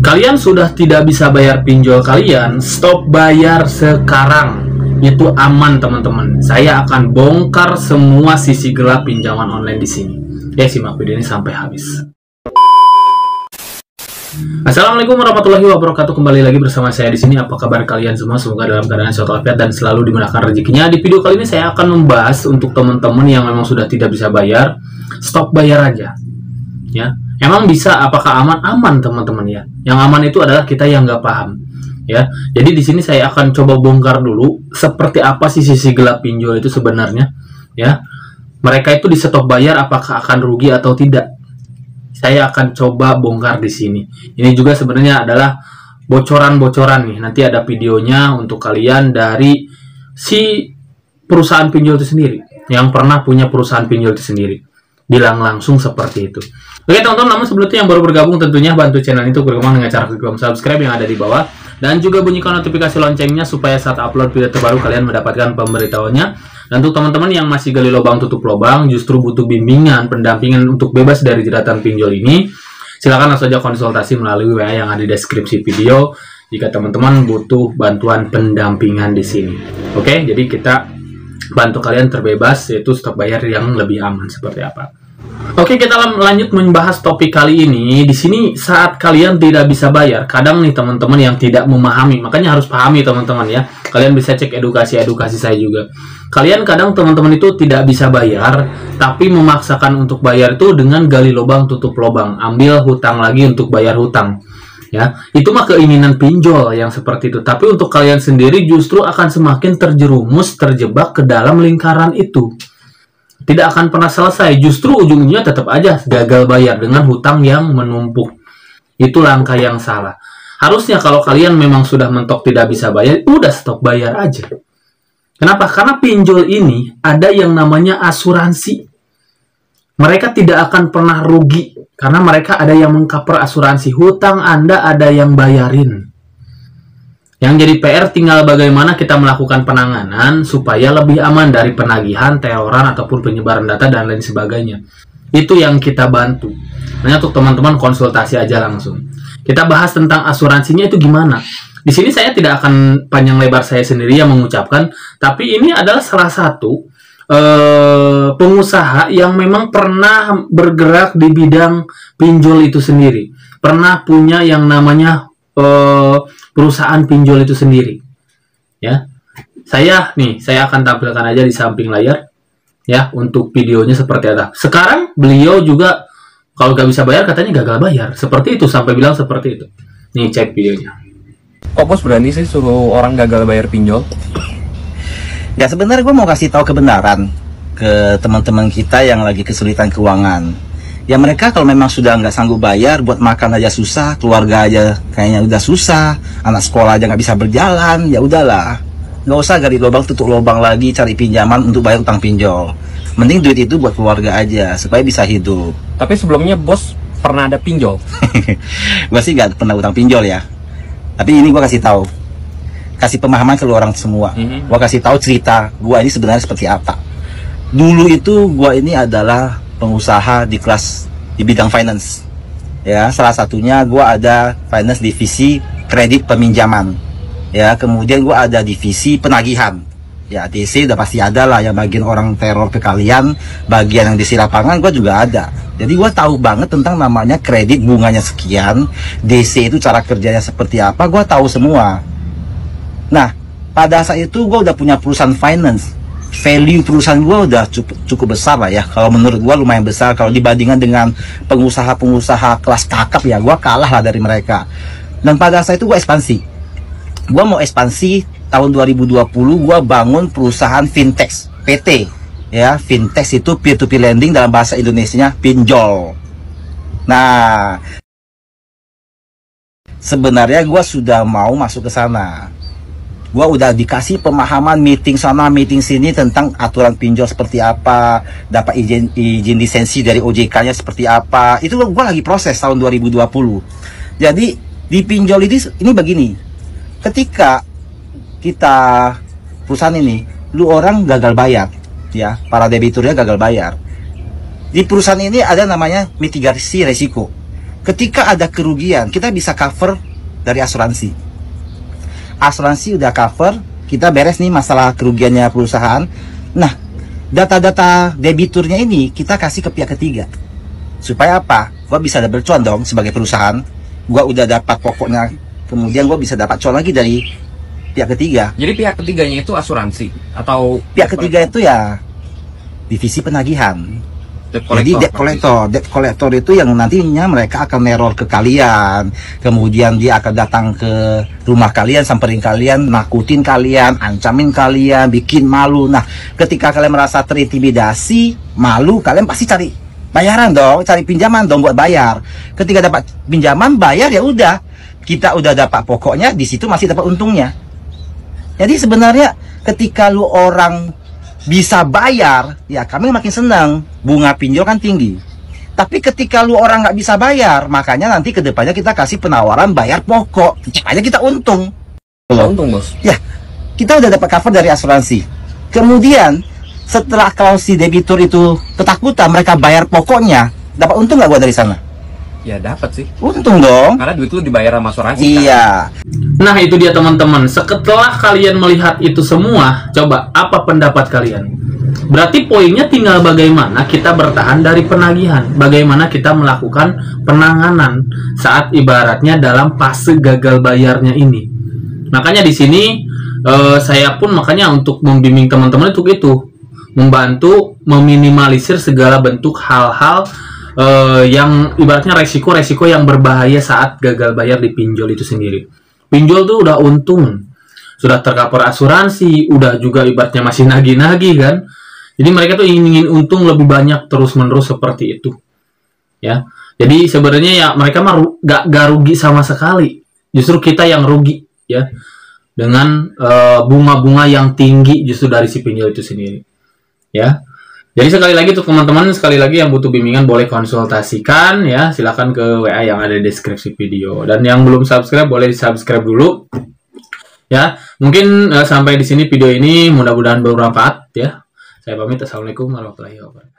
Kalian sudah tidak bisa bayar pinjol kalian, stop bayar sekarang. Itu aman teman-teman. Saya akan bongkar semua sisi gelap pinjaman online di sini. Ya, simak video ini sampai habis. Assalamualaikum warahmatullahi wabarakatuh. Kembali lagi bersama saya di sini. Apa kabar kalian semua? Semoga dalam keadaan sehat walafiat dan selalu dimudahkan rezekinya. Di video kali ini saya akan membahas untuk teman-teman yang memang sudah tidak bisa bayar, stop bayar aja. Ya, emang bisa? Apakah aman? Aman teman-teman ya. Yang aman itu adalah kita yang nggak paham. Ya, jadi di sini saya akan coba bongkar dulu seperti apa sih sisi gelap pinjol itu sebenarnya. Ya, mereka itu di stop bayar apakah akan rugi atau tidak? Saya akan coba bongkar di sini. Ini juga sebenarnya adalah bocoran-bocoran nih. Nanti ada videonya untuk kalian dari si perusahaan pinjol itu sendiri, yang pernah punya perusahaan pinjol itu sendiri. Bilang langsung seperti itu. Oke teman-teman, namun sebelum itu yang baru bergabung tentunya bantu channel itu berkembang dengan cara klik tombol subscribe yang ada di bawah. Dan juga bunyikan notifikasi loncengnya supaya saat upload video terbaru kalian mendapatkan pemberitahuannya. Dan untuk teman-teman yang masih gali lubang tutup lubang, justru butuh bimbingan, pendampingan untuk bebas dari jeratan pinjol ini, silakan langsung saja konsultasi melalui WA yang ada di deskripsi video jika teman-teman butuh bantuan pendampingan di sini. Oke, jadi kita bantu kalian terbebas, yaitu stop bayar yang lebih aman seperti apa. Oke, kita lanjut membahas topik kali ini. Di sini saat kalian tidak bisa bayar, kadang nih teman-teman yang tidak memahami, makanya harus pahami teman-teman ya. Kalian bisa cek edukasi saya juga. Kalian kadang teman-teman itu tidak bisa bayar, tapi memaksakan untuk bayar itu dengan gali lubang tutup lubang, ambil hutang lagi untuk bayar hutang. Ya, itu mah keinginan pinjol yang seperti itu. Tapi untuk kalian sendiri justru akan semakin terjerumus, terjebak ke dalam lingkaran itu. Tidak akan pernah selesai, justru ujungnya tetap aja gagal bayar dengan hutang yang menumpuk. Itu langkah yang salah. Harusnya kalau kalian memang sudah mentok tidak bisa bayar, udah stop bayar aja. Kenapa? Karena pinjol ini ada yang namanya asuransi. Mereka tidak akan pernah rugi, karena mereka ada yang mengcover asuransi. Hutang Anda ada yang bayarin. Yang jadi PR tinggal bagaimana kita melakukan penanganan supaya lebih aman dari penagihan, teroran, ataupun penyebaran data dan lain sebagainya. Itu yang kita bantu. Hanya untuk teman-teman konsultasi aja langsung. Kita bahas tentang asuransinya itu gimana. Di sini saya tidak akan panjang lebar saya sendiri yang mengucapkan, tapi ini adalah salah satu pengusaha yang memang pernah bergerak di bidang pinjol itu sendiri. Pernah punya yang namanya perusahaan pinjol itu sendiri. Ya, saya akan tampilkan aja di samping layar ya untuk videonya seperti apa. Sekarang beliau juga kalau nggak bisa bayar katanya gagal bayar, seperti itu, sampai bilang seperti itu. Nih, cek videonya. Kok bos berani sih suruh orang gagal bayar pinjol? Ya sebenarnya gue mau kasih tahu kebenaran ke teman-teman kita yang lagi kesulitan keuangan. Ya mereka kalau memang sudah nggak sanggup bayar, buat makan aja susah, keluarga aja kayaknya udah susah, anak sekolah aja nggak bisa berjalan, ya udahlah, nggak usah gali lubang tutup lubang lagi cari pinjaman untuk bayar utang pinjol. Mending duit itu buat keluarga aja supaya bisa hidup. Tapi sebelumnya bos pernah ada pinjol? Gue sih nggak pernah utang pinjol ya. Tapi ini gue kasih tahu, kasih pemahaman ke lu orang semua. Gue kasih tahu cerita gue ini sebenarnya seperti apa. Dulu itu gue ini adalah pengusaha di kelas di bidang finance ya, salah satunya gue ada finance divisi kredit peminjaman ya, kemudian gue ada divisi penagihan ya, DC udah pasti ada lah yang bagian orang teror ke kalian, bagian yang di lapangan gue juga ada. Jadi gue tahu banget tentang namanya kredit bunganya sekian, DC itu cara kerjanya seperti apa, gue tahu semua. Nah pada saat itu gue udah punya perusahaan finance. Value perusahaan gue udah cukup besar lah ya. Kalau menurut gue lumayan besar. Kalau dibandingkan dengan pengusaha-pengusaha kelas kakap ya, gue kalah lah dari mereka. Dan pada saat itu gue ekspansi. Gue mau ekspansi tahun 2020. Gue bangun perusahaan fintech PT ya. Fintech itu peer-to-peer lending, dalam bahasa Indonesianya pinjol. Nah sebenarnya gue sudah mau masuk ke sana. Gua udah dikasih pemahaman meeting sana meeting sini tentang aturan pinjol seperti apa, dapat izin lisensi dari OJK-nya seperti apa. Itu gua lagi proses tahun 2020. Jadi di pinjol ini begini. Ketika kita perusahaan ini, lu orang gagal bayar ya, para debiturnya gagal bayar. Di perusahaan ini ada namanya mitigasi resiko. ketika ada kerugian, kita bisa cover dari asuransi. Asuransi udah cover, kita beres nih masalah kerugiannya perusahaan. Nah, data-data debiturnya ini kita kasih ke pihak ketiga. Supaya apa? Gua bisa double cuan dong sebagai perusahaan. Gua udah dapat pokoknya, kemudian gua bisa dapat cuan lagi dari pihak ketiga. Jadi pihak ketiganya itu asuransi atau Pihak ketiga itu ya divisi penagihan. Jadi debt collector itu yang nantinya mereka akan neror ke kalian, kemudian dia akan datang ke rumah kalian, samperin kalian, nakutin kalian, ancamin kalian, bikin malu. Nah, ketika kalian merasa terintimidasi, malu, kalian pasti cari bayaran dong, cari pinjaman dong buat bayar. Ketika dapat pinjaman, bayar ya udah, kita udah dapat pokoknya, di situ masih dapat untungnya. Jadi sebenarnya ketika lu orang bisa bayar, ya kami makin senang. Bunga pinjol kan tinggi. Tapi ketika lu orang nggak bisa bayar, makanya nanti kedepannya kita kasih penawaran bayar pokok. Supaya kita untung. untung, Bos. Ya, kita udah dapat cover dari asuransi. Kemudian setelah kalau si debitur itu ketakutan, mereka bayar pokoknya, dapat untung nggak gua dari sana? Ya dapat sih. Untung dong. Karena duit lu dibayar sama asuransi. Iya. Nah, itu dia teman-teman. Setelah kalian melihat itu semua, coba apa pendapat kalian? Berarti poinnya tinggal bagaimana kita bertahan dari penagihan, bagaimana kita melakukan penanganan saat ibaratnya dalam fase gagal bayarnya ini. Makanya di sini saya pun makanya untuk membimbing teman-teman itu membantu meminimalisir segala bentuk hal-hal yang ibaratnya resiko-resiko yang berbahaya saat gagal bayar di pinjol itu sendiri. Pinjol tuh udah untung, sudah tercover asuransi, udah juga ibaratnya masih nagih-nagih kan. Jadi mereka tuh ingin untung lebih banyak terus-menerus seperti itu. Ya. Jadi sebenarnya ya mereka mah gak rugi sama sekali. Justru kita yang rugi ya. Dengan bunga-bunga yang tinggi justru dari si pinjol itu sendiri. Ya. Jadi sekali lagi untuk teman-teman, sekali lagi yang butuh bimbingan boleh konsultasikan ya, silakan ke WA yang ada di deskripsi video. Dan yang belum subscribe boleh subscribe dulu. Ya, mungkin sampai di sini video ini mudah-mudahan bermanfaat ya. Saya pamit, assalamualaikum warahmatullahi wabarakatuh.